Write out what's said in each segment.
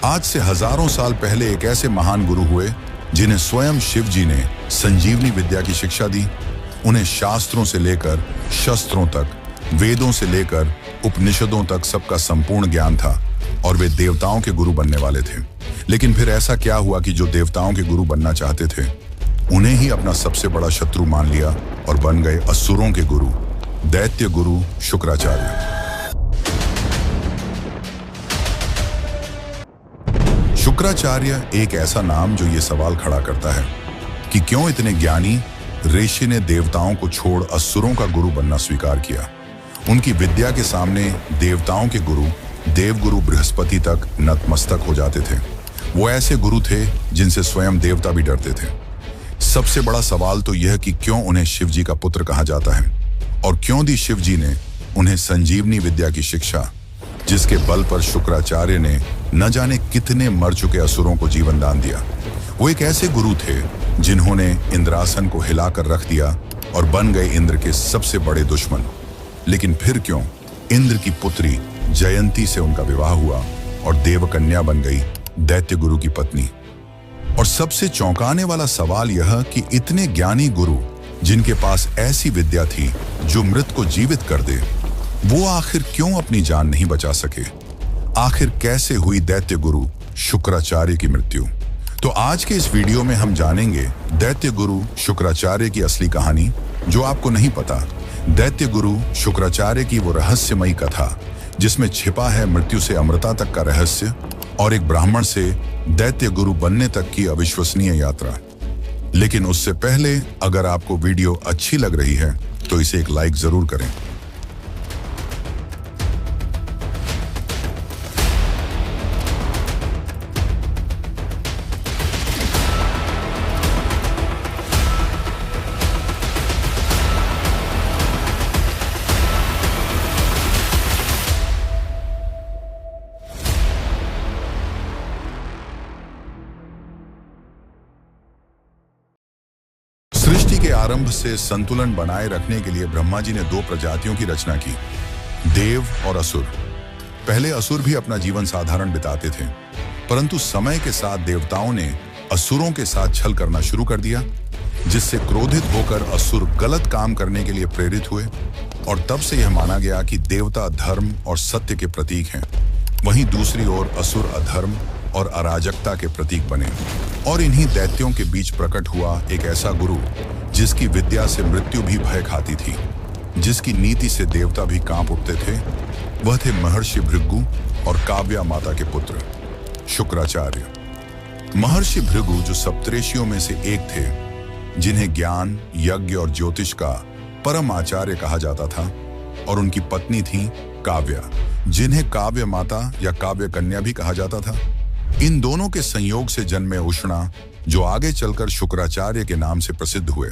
आज से हजारों साल पहले एक ऐसे महान गुरु हुए जिन्हें स्वयं शिव जी ने संजीवनी विद्या की शिक्षा दी। उन्हें शास्त्रों से लेकर शस्त्रों तक, वेदों से लेकर उपनिषदों तक सबका संपूर्ण ज्ञान था और वे देवताओं के गुरु बनने वाले थे। लेकिन फिर ऐसा क्या हुआ कि जो देवताओं के गुरु बनना चाहते थे उन्हें ही अपना सबसे बड़ा शत्रु मान लिया और बन गए असुरों के गुरु, दैत्य गुरु शुक्राचार्य। शुक्राचार्य एक ऐसा नाम जो ये सवाल खड़ा करता है कि क्यों इतने ज्ञानी ऋषि ने देवताओं को छोड़ असुरों का गुरु बनना स्वीकार किया। उनकी विद्या के सामने देवताओं के गुरु, देवगुरु बृहस्पति तक नतमस्तक हो जाते थे। वो ऐसे गुरु थे जिनसे स्वयं देवता भी डरते थे। सबसे बड़ा सवाल तो यह कि क्यों उन्हें शिव जी का पुत्र कहा जाता है और क्यों दी शिव जी ने उन्हें संजीवनी विद्या की शिक्षा, जिसके बल पर शुक्राचार्य ने न जाने कितने मर चुके असुरों को जीवन दान दिया। वो एक ऐसे गुरु थे जिन्होंने इंद्रासन को हिलाकर रख दिया और बन गए इंद्र के सबसे बड़े दुश्मन। लेकिन फिर क्यों इंद्र की पुत्री जयंती से उनका विवाह हुआ और देवकन्या बन गई दैत्य गुरु की पत्नी। और सबसे चौंकाने वाला सवाल यह कि इतने ज्ञानी गुरु जिनके पास ऐसी विद्या थी जो मृत को जीवित कर दे, वो आखिर क्यों अपनी जान नहीं बचा सके। आखिर कैसे हुई दैत्य गुरु शुक्राचार्य की मृत्यु। तो आज के इस वीडियो में हम जानेंगे दैत्य गुरु शुक्राचार्य की असली कहानी जो आपको नहीं पता। दैत्य गुरु शुक्राचार्य की वो रहस्यमयी कथा जिसमें छिपा है मृत्यु से अमरता तक का रहस्य और एक ब्राह्मण से दैत्य गुरु बनने तक की अविश्वसनीय यात्रा। लेकिन उससे पहले अगर आपको वीडियो अच्छी लग रही है तो इसे एक लाइक जरूर करें। सृष्टि के आरंभ से संतुलन बनाए रखने के लिए ब्रह्मा जी ने दो प्रजातियों की रचना की, देव और असुर। पहले असुर भी अपना जीवन साधारण बिताते थे, परंतु समय के साथ देवताओं ने असुरों के साथ छल करना शुरू कर दिया, जिससे क्रोधित होकर असुर गलत काम करने के लिए प्रेरित हुए और तब से यह माना गया कि देवता धर्म और सत्य के प्रतीक हैं। वहीं दूसरी ओर असुर अधर्म और अराजकता के प्रतीक बने और इन्हीं दैत्यों के बीच प्रकट हुआ एक ऐसा गुरु जिसकी विद्या से मृत्यु भी भय खाती थी, जिसकी नीति से देवता भी कांप उठते थे। वह थे महर्षि भृगु और काव्या माता के पुत्र शुक्राचार्य। महर्षि भृगु जो सप्तऋषियों में से एक थे, जिन्हें ज्ञान, यज्ञ और ज्योतिष का परम आचार्य कहा जाता था, और उनकी पत्नी थी काव्या, जिन्हें काव्य माता या काव्य कन्या भी कहा जाता था। इन दोनों के संयोग से जन्मे उष्णा, जो आगे चलकर शुक्राचार्य के नाम से प्रसिद्ध हुए।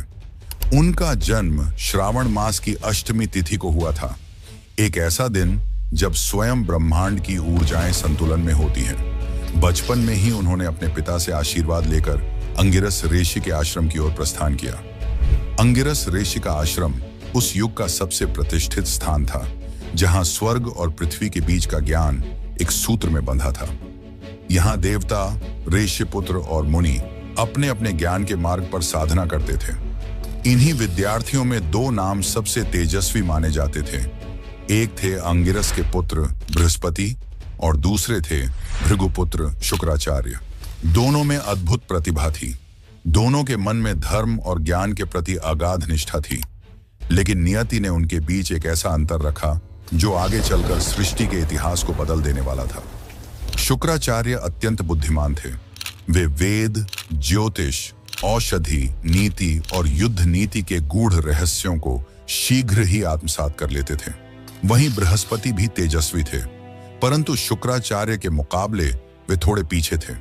उनका जन्म श्रावण मास की अष्टमी तिथि को हुआ था, एक ऐसा दिन जब स्वयं ब्रह्मांड की ऊर्जाएं संतुलन में होती हैं। बचपन में ही उन्होंने अपने पिता से आशीर्वाद लेकर अंगिरस ऋषि के आश्रम की ओर प्रस्थान किया। अंगिरस ऋषि का आश्रम उस युग का सबसे प्रतिष्ठित स्थान था, जहां स्वर्ग और पृथ्वी के बीच का ज्ञान एक सूत्र में बंधा था। यहाँ देवता, ऋषि पुत्र और मुनि अपने अपने ज्ञान के मार्ग पर साधना करते थे। इन्हीं विद्यार्थियों में दो नाम सबसे तेजस्वी माने जाते थे। एक थे अंगिरस के पुत्र बृहस्पति और दूसरे थे भृगुपुत्र शुक्राचार्य। दोनों में अद्भुत प्रतिभा थी। दोनों के मन में धर्म और ज्ञान के प्रति अगाध निष्ठा थी। लेकिन नियति ने उनके बीच एक ऐसा अंतर रखा जो आगे चलकर सृष्टि के इतिहास को बदल देने वाला था। शुक्राचार्य अत्यंत बुद्धिमान थे। वे वेद, ज्योतिष, औषधि, नीति और युद्ध नीति के गूढ़ रहस्यों को शीघ्र ही आत्मसात कर लेते थे। वहीं बृहस्पति भी तेजस्वी थे, परंतु शुक्राचार्य के मुकाबले वे थोड़े पीछे थे।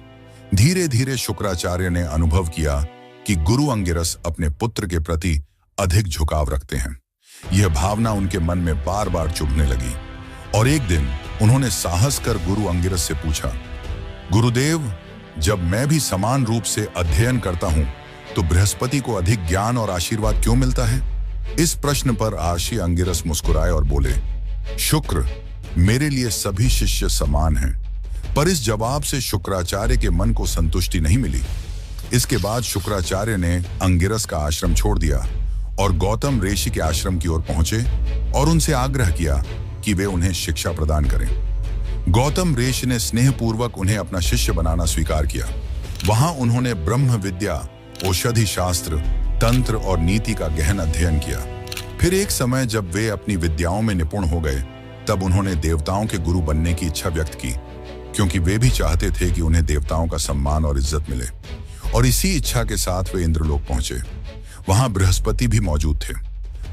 धीरे धीरे शुक्राचार्य ने अनुभव किया कि गुरु अंगिरस अपने पुत्र के प्रति अधिक झुकाव रखते हैं। यह भावना उनके मन में बार बार चुभने लगी और एक दिन उन्होंने साहस कर गुरु अंगिरस से पूछा, गुरुदेव, जब मैं भी समान रूप से अध्ययन करता हूं तो बृहस्पति को अधिक ज्ञान और आशीर्वाद क्यों मिलता है? इस प्रश्न पर आशी अंगिरस मुस्कुराए और बोले, शुक्र, मेरे लिए सभी शिष्य समान हैं। पर इस जवाब से शुक्राचार्य के मन को संतुष्टि नहीं मिली। इसके बाद शुक्राचार्य ने अंगिरस का आश्रम छोड़ दिया और गौतम ऋषि के आश्रम की ओर पहुंचे और उनसे आग्रह किया कि वे उन्हें शिक्षा प्रदान करें। गौतम ऋषि ने स्नेहपूर्वक उन्हें अपना शिष्य बनाना स्वीकार किया। वहां उन्होंने ब्रह्म विद्या, औषधि शास्त्र, तंत्र और नीति का गहन अध्ययन किया। फिर एक समय जब वे अपनी विद्याओं में निपुण हो गए, तब उन्होंने देवताओं के गुरु बनने की इच्छा व्यक्त की, क्योंकि वे भी चाहते थे कि उन्हें देवताओं का सम्मान और इज्जत मिले। और इसी इच्छा के साथ वे इंद्रलोक पहुंचे। वहां बृहस्पति भी मौजूद थे।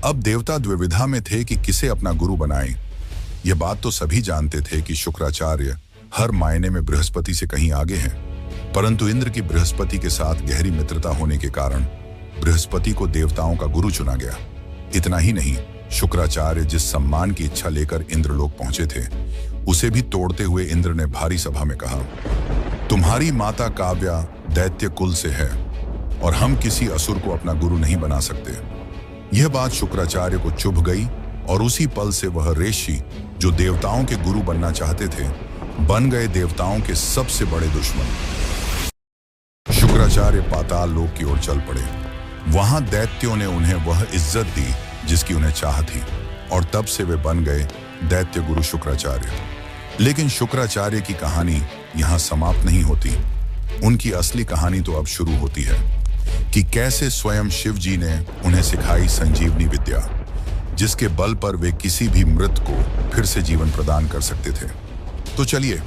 अब देवता द्विविधा में थे कि किसे अपना गुरु बनाएं। यह बात तो सभी जानते थे कि शुक्राचार्य हर मायने में बृहस्पति से कहीं आगे हैं, परंतु इंद्र की बृहस्पति के साथ गहरी मित्रता होने के कारण बृहस्पति को देवताओं का गुरु चुना गया। इतना ही नहीं, शुक्राचार्य जिस सम्मान की इच्छा लेकर इंद्रलोक पहुंचे थे, उसे भी तोड़ते हुए इंद्र ने भारी सभा में कहा, तुम्हारी माता काव्या दैत्य कुल से है और हम किसी असुर को अपना गुरु नहीं बना सकते। यह बात शुक्राचार्य को चुभ गई और उसी पल से वह ऋषि जो देवताओं के गुरु बनना चाहते थे, बन गए देवताओं के सबसे बड़े दुश्मन। शुक्राचार्य पाताल लोक की ओर चल पड़े। वहां दैत्यों ने उन्हें वह इज्जत दी जिसकी उन्हें चाह थी, और तब से वे बन गए दैत्य गुरु शुक्राचार्य। लेकिन शुक्राचार्य की कहानी यहां समाप्त नहीं होती। उनकी असली कहानी तो अब शुरू होती है कि कैसे स्वयं शिव जी ने उन्हें सिखाई संजीवनी विद्या, जिसके बल पर वे किसी भी मृत को फिर से जीवन प्रदान कर सकते थे। तो चलिए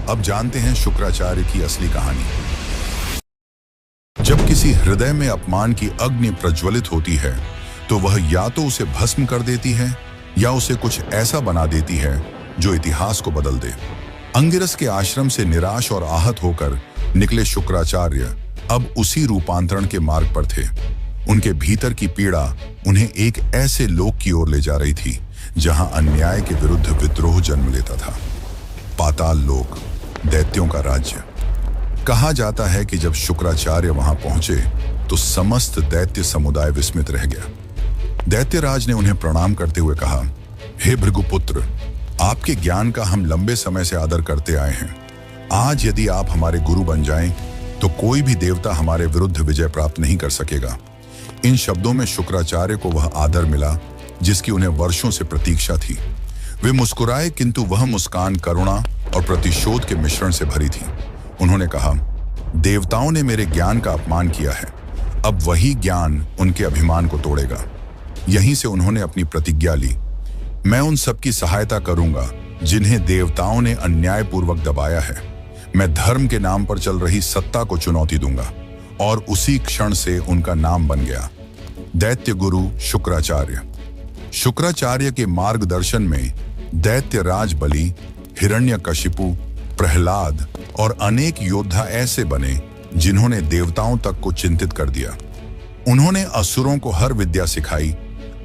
अब जानते हैं शुक्राचार्य की असली कहानी। जब किसी हृदय में अपमान की अग्नि प्रज्वलित होती है, तो वह या तो उसे भस्म कर देती है या उसे कुछ ऐसा बना देती है जो इतिहास को बदल दे। अंगिरस के आश्रम से निराश और आहत होकर निकले शुक्राचार्य अब उसी रूपांतरण के मार्ग पर थे। उनके भीतर की पीड़ा उन्हें एक ऐसे लोक की ओर ले जा रही थी जहां अन्याय के विरुद्ध विद्रोह जन्म लेता था। पाताल लोक, दैत्यों का राज्य। कहा जाता है कि जब शुक्राचार्य वहां पहुंचे तो समस्त दैत्य समुदाय विस्मित रह गया। दैत्यराज ने उन्हें प्रणाम करते हुए कहा, हे भृगुपुत्र, आपके ज्ञान का हम लंबे समय से आदर करते आए हैं। आज यदि आप हमारे गुरु बन जाएं, तो कोई भी देवता हमारे विरुद्ध विजय प्राप्त नहीं कर सकेगा। इन शब्दों में शुक्राचार्य को वह आदर मिला जिसकी उन्हें वर्षों से प्रतीक्षा थी। वे मुस्कुराए, किंतु वह मुस्कान करुणा और प्रतिशोध के मिश्रण से भरी थी। उन्होंने कहा, देवताओं ने मेरे ज्ञान का अपमान किया है, अब वही ज्ञान उनके अभिमान को तोड़ेगा। यहीं से उन्होंने अपनी प्रतिज्ञा ली, मैं उन सबकी सहायता करूंगा जिन्हें देवताओं ने अन्यायपूर्वक दबाया है। मैं धर्म के नाम पर चल रही सत्ता को चुनौती दूंगा। और उसी क्षण से उनका नाम बन गया दैत्य गुरु शुक्राचार्य। शुक्राचार्य के मार्गदर्शन में दैत्य राज बलि, हिरण्यकशिपु, प्रहलाद और अनेक योद्धा ऐसे बने जिन्होंने देवताओं तक को चिंतित कर दिया। उन्होंने असुरों को हर विद्या सिखाई,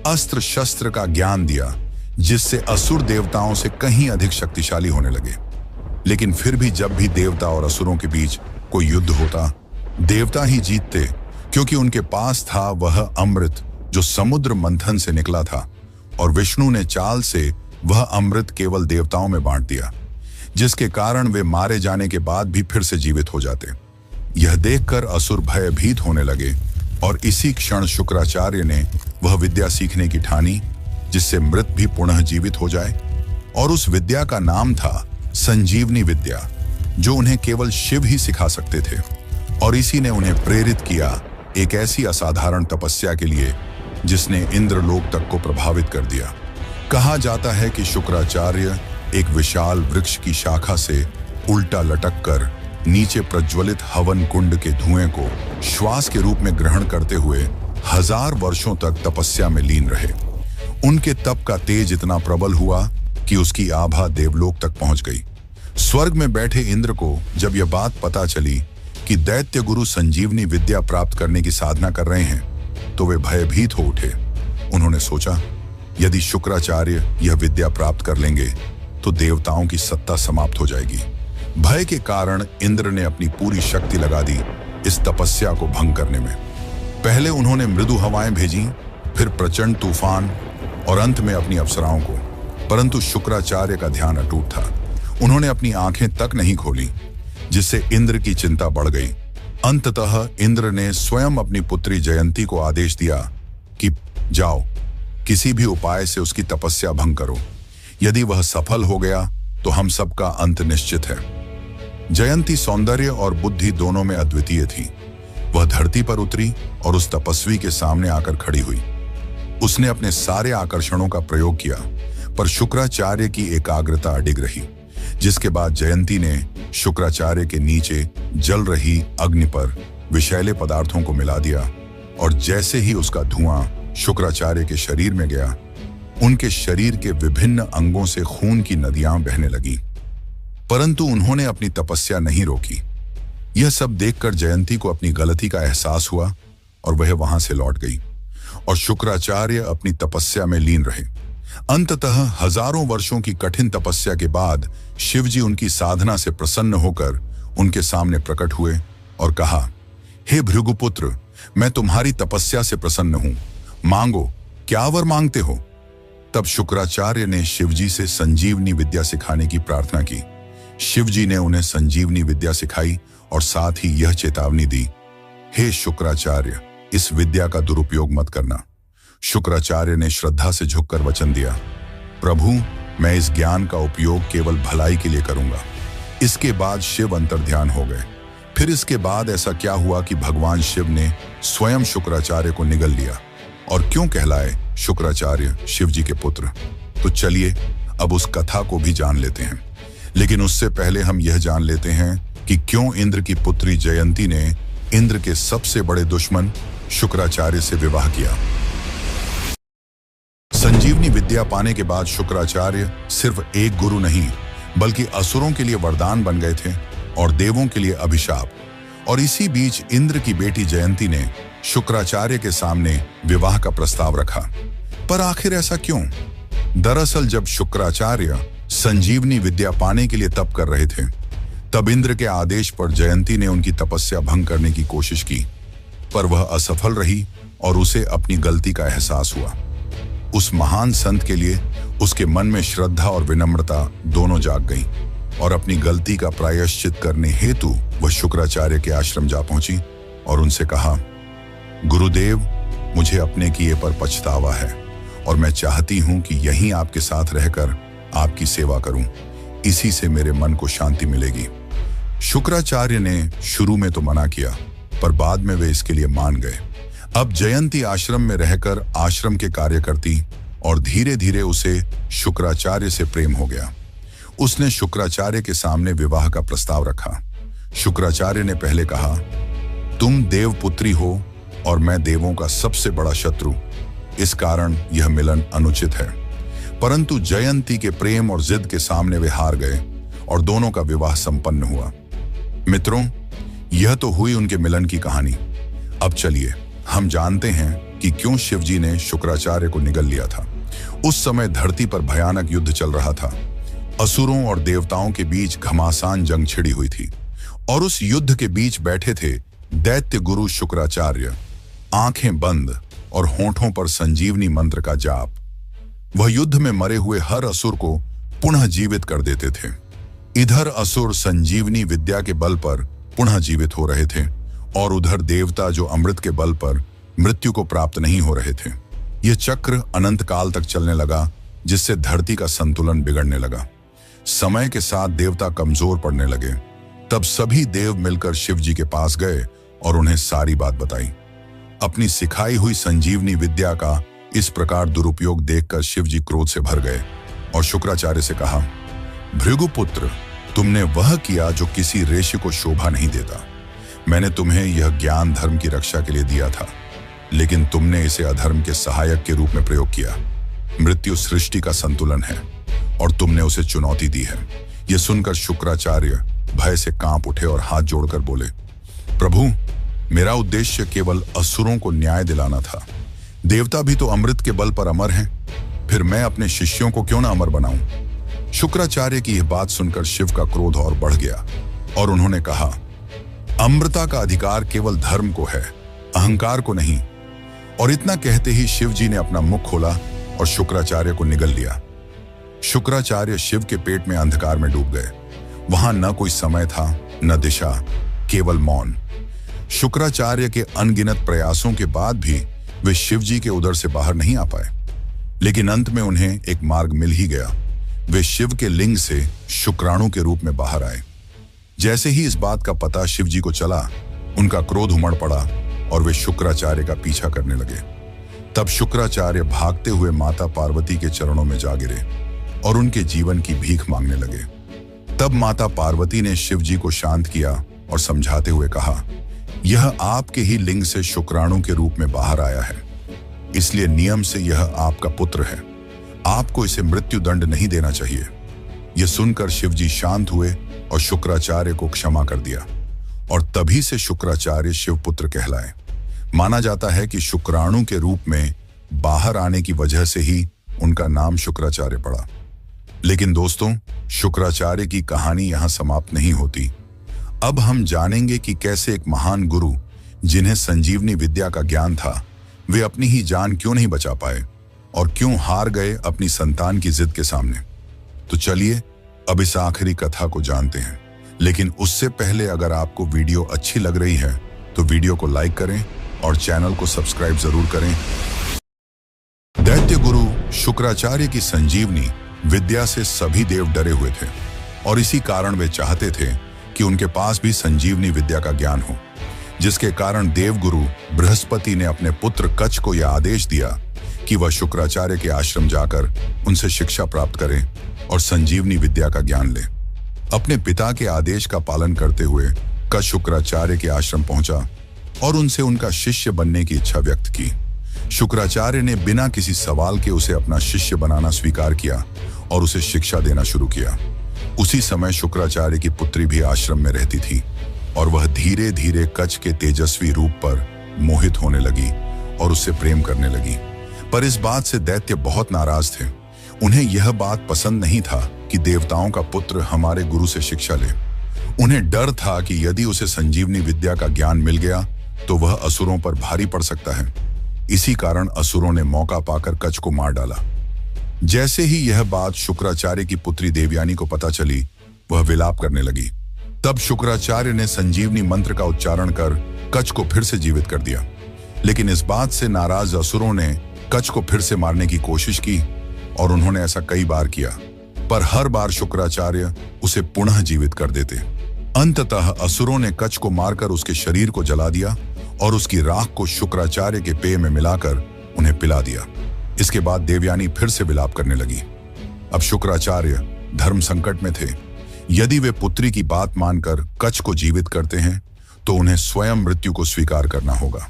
अस्त्र शस्त्र का ज्ञान दिया, जिससे असुर देवताओं से कहीं अधिक शक्तिशाली होने लगे। लेकिन फिर भी जब भी देवता और असुरों के बीच कोई युद्ध होता, देवता ही जीतते, क्योंकि उनके पास था वह अमृत जो समुद्र मंथन से निकला था, और विष्णु ने चाल से वह अमृत केवल देवताओं में बांट दिया, जिसके कारण वे मारे जाने के बाद भी फिर से जीवित हो जाते। यह देखकर असुर भयभीत होने लगे और इसी क्षण शुक्राचार्य ने वह विद्या सीखने की ठानी जिससे मृत भी पुनः जीवित हो जाए, और उस विद्या का नाम था संजीवनी विद्या, जो उन्हें केवल शिव ही सिखा सकते थे। और इसी ने उन्हें प्रेरित किया एक ऐसी असाधारण तपस्या के लिए जिसने इंद्रलोक तक को प्रभावित कर दिया। कहा जाता है कि शुक्राचार्य एक विशाल वृक्ष की शाखा से उल्टा लटक कर नीचे प्रज्वलित हवन कुंड के धुएं को श्वास के रूप में ग्रहण करते हुए 1000 वर्षों तक तपस्या में लीन रहे। उनके तप का तेज इतना प्रबल हुआ कि उसकी आभा देवलोक तक पहुंच गई। स्वर्ग में बैठे इंद्र को जब यह बात पता चली कि दैत्य गुरु संजीवनी विद्या प्राप्त करने की साधना कर रहे हैं, तो वे भयभीत हो उठे। उन्होंने सोचा, यदि शुक्राचार्य यह विद्या प्राप्त कर लेंगे तो देवताओं की सत्ता समाप्त हो जाएगी। भय के कारण इंद्र ने अपनी पूरी शक्ति लगा दी इस तपस्या को भंग करने में। पहले उन्होंने मृदु हवाएं भेजी, फिर प्रचंड तूफान और अंत में अपनी अप्सराओं को, परंतु शुक्राचार्य का ध्यान अटूट था। उन्होंने अपनी आंखें तक नहीं खोली, जिससे इंद्र की चिंता बढ़ गई। अंततः इंद्र ने स्वयं अपनी पुत्री जयंती को आदेश दिया कि जाओ, किसी भी उपाय से उसकी तपस्या भंग करो। यदि वह सफल हो गया तो हम सबका अंत निश्चित है। जयंती सौंदर्य और बुद्धि दोनों में अद्वितीय थी। वह धरती पर उतरी और उस तपस्वी के सामने आकर खड़ी हुई। उसने अपने सारे आकर्षणों का प्रयोग किया, पर शुक्राचार्य की एकाग्रता अडिग रही, जिसके बाद जयंती ने शुक्राचार्य के नीचे जल रही अग्नि पर विषैले पदार्थों को मिला दिया, और जैसे ही उसका धुआं शुक्राचार्य के शरीर में गया, उनके शरीर के विभिन्न अंगों से खून की नदियां बहने लगी। परंतु उन्होंने अपनी तपस्या नहीं रोकी। यह सब देखकर जयंती को अपनी गलती का एहसास हुआ और वह वहां से लौट गई, और शुक्राचार्य अपनी तपस्या में लीन रहे। अंततः हजारों वर्षों की कठिन तपस्या के बाद शिवजी उनकी साधना से प्रसन्न होकर उनके सामने प्रकट हुए और कहा, हे भृगुपुत्र, मैं तुम्हारी तपस्या से प्रसन्न हूं, मांगो, क्या वर मांगते हो? तब शुक्राचार्य ने शिवजी से संजीवनी विद्या सिखाने की प्रार्थना की। शिवजी ने उन्हें संजीवनी विद्या सिखाई और साथ ही यह चेतावनी दी, हे शुक्राचार्य, इस विद्या का दुरुपयोग मत करना। शुक्राचार्य ने श्रद्धा से झुककर वचन दिया, प्रभु, मैं इस ज्ञान का उपयोग केवल भलाई के लिए करूंगा। इसके बाद शिव अंतर्ध्यान हो गए। फिर इसके बाद ऐसा क्या हुआ कि भगवान शिव ने स्वयं शुक्राचार्य को निगल लिया, और क्यों कहलाए शुक्राचार्य शिवजी के पुत्र? तो चलिए अब उस कथा को भी जान लेते हैं। लेकिन उससे पहले हम यह जान लेते हैं कि क्यों इंद्र की पुत्री जयंती ने इंद्र के सबसे बड़े दुश्मन शुक्राचार्य से विवाह किया। संजीवनी विद्या पाने के बाद शुक्राचार्य सिर्फ एक गुरु नहीं, बल्कि असुरों के लिए वरदान बन गए थे और देवों के लिए अभिशाप। और इसी बीच इंद्र की बेटी जयंती ने शुक्राचार्य के सामने विवाह का प्रस्ताव रखा। पर आखिर ऐसा क्यों? दरअसल जब शुक्राचार्य संजीवनी विद्या पाने के लिए तप कर रहे थे, तब इंद्र के आदेश पर जयंती ने उनकी तपस्या भंग करने की कोशिश की, पर वह असफल रही और उसे अपनी गलती का एहसास हुआ। उस महान संत के लिए उसके मन में श्रद्धा और विनम्रता दोनों जाग गईं, और अपनी गलती का प्रायश्चित करने हेतु वह शुक्राचार्य के आश्रम जा पहुंची और उनसे कहा, गुरुदेव, मुझे अपने किए पर पछतावा है और मैं चाहती हूं कि यहीं आपके साथ रहकर आपकी सेवा करूं। इसी से मेरे मन को शांति मिलेगी। शुक्राचार्य ने शुरू में तो मना किया, पर बाद में वे इसके लिए मान गए। अब जयंती आश्रम में रहकर आश्रम के कार्य करती और धीरे धीरे उसे शुक्राचार्य से प्रेम हो गया। उसने शुक्राचार्य के सामने विवाह का प्रस्ताव रखा। शुक्राचार्य ने पहले कहा, तुम देवपुत्री हो और मैं देवों का सबसे बड़ा शत्रु, इस कारण यह मिलन अनुचित है। परंतु जयंती के प्रेम और जिद के सामने वे हार गए और दोनों का विवाह संपन्न हुआ। मित्रों, यह तो हुई उनके मिलन की कहानी। अब चलिए हम जानते हैं कि क्यों शिवजी ने शुक्राचार्य को निगल लिया था। उस समय धरती पर भयानक युद्ध चल रहा था। असुरों और देवताओं के बीच घमासान जंग छिड़ी हुई थी, और उस युद्ध के बीच बैठे थे दैत्य गुरु शुक्राचार्य, आंखें बंद और होठों पर संजीवनी मंत्र का जाप। वह युद्ध में मरे हुए हर असुर को पुनः जीवित कर देते थे। इधर असुर संजीवनी विद्या के बल पर पुनः जीवित हो रहे थे, और उधर देवता जो अमृत के बल पर मृत्यु को प्राप्त नहीं हो रहे थे। यह चक्र अनंत काल तक चलने लगा, जिससे धरती का संतुलन बिगड़ने लगा। समय के साथ देवता कमजोर पड़ने लगे। तब सभी देव मिलकर शिवजी के पास गए और उन्हें सारी बात बताई। अपनी सिखाई हुई संजीवनी विद्या का इस प्रकार दुरुपयोग देखकर शिवजी क्रोध से भर गए और शुक्राचार्य से कहा, भृगुपुत्र, तुमने वह किया जो किसी ऋषि को शोभा नहीं देता। मैंने तुम्हें यह ज्ञान धर्म की रक्षा के लिए दिया था, लेकिन तुमने इसे अधर्म के सहायक के रूप में प्रयोग किया। मृत्यु सृष्टि का संतुलन है और तुमने उसे चुनौती दी है। यह सुनकर शुक्राचार्य भय से कांप उठे और हाथ जोड़कर बोले, प्रभु, मेरा उद्देश्य केवल असुरों को न्याय दिलाना था। देवता भी तो अमृत के बल पर अमर हैं, फिर मैं अपने शिष्यों को क्यों ना अमर बनाऊं? शुक्राचार्य की यह बात सुनकर शिव का क्रोध और बढ़ गया और उन्होंने कहा, अमृता का अधिकार केवल धर्म को है, अहंकार को नहीं। और इतना कहते ही शिव जी ने अपना मुख खोला और शुक्राचार्य को निगल लिया। शुक्राचार्य शिव के पेट में अंधकार में डूब गए। वहां न कोई समय था, न दिशा, केवल मौन। शुक्राचार्य के अनगिनत प्रयासों के बाद भी वे शिव जी के उदर से बाहर नहीं आ पाए, लेकिन अंत में उन्हें एक मार्ग मिल ही गया। वे शिव के लिंग से शुक्राणु के रूप में बाहर आए। जैसे ही इस बात का पता शिव जी को चला, उनका क्रोध उमड़ पड़ा और वे शुक्राचार्य का पीछा करने लगे। तब शुक्राचार्य भागते हुए माता पार्वती के चरणों में जा गिरे और उनके जीवन की भीख मांगने लगे। तब माता पार्वती ने शिव जी को शांत किया और समझाते हुए कहा, यह आपके ही लिंग से शुक्राणु के रूप में बाहर आया है, इसलिए नियम से यह आपका पुत्र है। आपको इसे मृत्यु दंड नहीं देना चाहिए। यह सुनकर शिव जी शांत हुए और शुक्राचार्य को क्षमा कर दिया, और तभी से शुक्राचार्य शिवपुत्र कहलाए। माना जाता है कि शुक्राणु के रूप में बाहर आने की वजह से ही उनका नाम शुक्राचार्य पड़ा। लेकिन दोस्तों, शुक्राचार्य की कहानी यहां समाप्त नहीं होती। अब हम जानेंगे कि कैसे एक महान गुरु, जिन्हें संजीवनी विद्या का ज्ञान था, वे अपनी ही जान क्यों नहीं बचा पाए और क्यों हार गए अपनी संतान की जिद के सामने। तो चलिए अब इस आखिरी कथा को जानते हैं। लेकिन उससे पहले अगर आपको वीडियो अच्छी लग रही है तो वीडियो को लाइक करें और चैनल को सब्सक्राइब जरूर करें। दैत्य गुरु शुक्राचार्य की संजीवनी विद्या से सभी देव डरे हुए थे, और इसी कारण वे चाहते थे कि उनके पास भी संजीवनी विद्या का ज्ञान हो, जिसके कारण देवगुरु बृहस्पति ने अपने पुत्र कच्छ को यह आदेश दिया कि वह शुक्राचार्य के आश्रम जाकर उनसे शिक्षा प्राप्त करे और संजीवनी विद्या का ज्ञान ले। अपने पिता के आदेश का पालन करते हुए कच्छ शुक्राचार्य के आश्रम पहुंचा और उनसे उनका शिष्य बनने की इच्छा व्यक्त की। शुक्राचार्य ने बिना किसी सवाल के उसे अपना शिष्य बनाना स्वीकार किया और उसे शिक्षा देना शुरू किया। उसी समय शुक्राचार्य की पुत्री भी आश्रम में रहती थी और वह धीरे धीरे कच्छ के तेजस्वी रूप पर मोहित होने लगी और उससे प्रेम करने लगी। पर इस बात से दैत्य बहुत नाराज थे। उन्हें यह बात पसंद नहीं था कि देवताओं का पुत्र हमारे गुरु से शिक्षा ले। उन्हें डर था कि यदि उसे संजीवनी विद्या का ज्ञान मिल गया तो वह असुरों पर भारी पड़ सकता है। इसी कारण असुरों ने मौका पाकर कच्छ को मार डाला। जैसे ही यह बात शुक्राचार्य की पुत्री देवयानी को पता चली, वह विलाप करने लगी। तब शुक्राचार्य ने संजीवनी मंत्र का उच्चारण कर कच्छ को फिर से जीवित कर दिया। लेकिन इस बात से नाराज असुरों ने कच्छ को फिर से मारने की कोशिश की और उन्होंने ऐसा कई बार किया, पर हर बार शुक्राचार्य उसे पुनः जीवित कर देते। अंततः असुरों ने कच्छ को मारकर उसके शरीर को जला दिया और उसकी राख को शुक्राचार्य के पेय में मिलाकर उन्हें पिला दिया। इसके बाद देवयानी फिर से विलाप करने लगी। अब शुक्राचार्य धर्म संकट में थे। यदि वे पुत्री की बात मानकर कच्छ को जीवित करते हैं तो उन्हें स्वयं मृत्यु को स्वीकार करना होगा।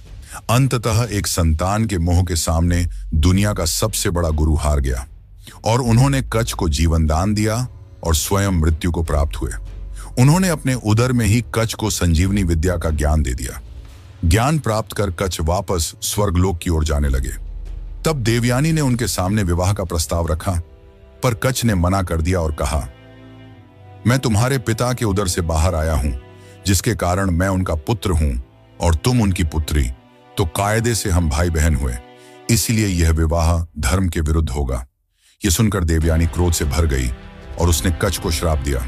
अंततः एक संतान के मोह के सामने दुनिया का सबसे बड़ा गुरु हार गया और उन्होंने कच्छ को जीवन दान दिया और स्वयं मृत्यु को प्राप्त हुए। उन्होंने अपने उदर में ही कच्छ को संजीवनी विद्या का ज्ञान दे दिया। ज्ञान प्राप्त कर कच्छ वापस स्वर्गलोक की ओर जाने लगे। तब देवयानी ने उनके सामने विवाह का प्रस्ताव रखा, पर कच्छ ने मना कर दिया और कहा, मैं तुम्हारे पिता के उदर से बाहर आया हूं, जिसके कारण मैं उनका पुत्र हूं और तुम उनकी पुत्री, तो कायदे से हम भाई बहन हुए, इसलिए यह विवाह धर्म के विरुद्ध होगा। यह सुनकर देवयानी क्रोध से भर गई और उसने कच्छ को श्राप दिया,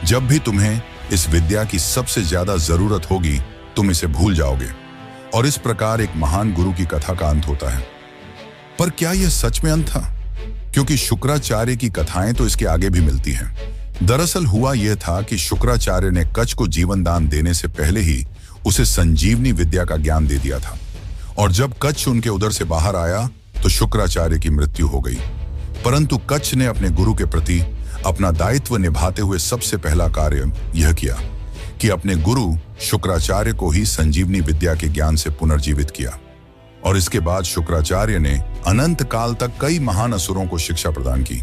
जब भी तुम्हें इस विद्या की सबसे ज्यादा जरूरत होगी तुम इसे भूल जाओगे। और इस प्रकार एक महान गुरु की कथा का अंत होता है। पर क्या यह सच में अंत था? क्योंकि शुक्राचार्य की कथाएं तो इसके आगे भी मिलती हैं। दरअसल हुआ यह था कि शुक्राचार्य ने कच्छ को जीवन दान देने से पहले ही उसे संजीवनी विद्या का ज्ञान दे दिया था, और जब कच्छ उनके उदर से बाहर आया तो शुक्राचार्य की मृत्यु हो गई। परंतु कच्छ ने अपने गुरु के प्रति अपना दायित्व निभाते हुए सबसे पहला कार्य यह किया कि अपने गुरु शुक्राचार्य को ही संजीवनी विद्या के ज्ञान से पुनर्जीवित किया। और इसके बाद शुक्राचार्य ने अनंत काल तक कई महान असुरों को शिक्षा प्रदान की।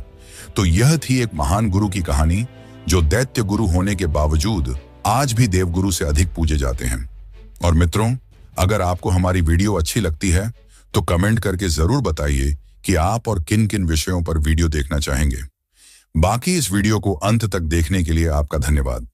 तो यह थी एक महान गुरु की कहानी, जो दैत्य गुरु होने के बावजूद आज भी देवगुरु से अधिक पूजे जाते हैं। और मित्रों, अगर आपको हमारी वीडियो अच्छी लगती है तो कमेंट करके जरूर बताइए कि आप और किन किन विषयों पर वीडियो देखना चाहेंगे। बाकी इस वीडियो को अंत तक देखने के लिए आपका धन्यवाद।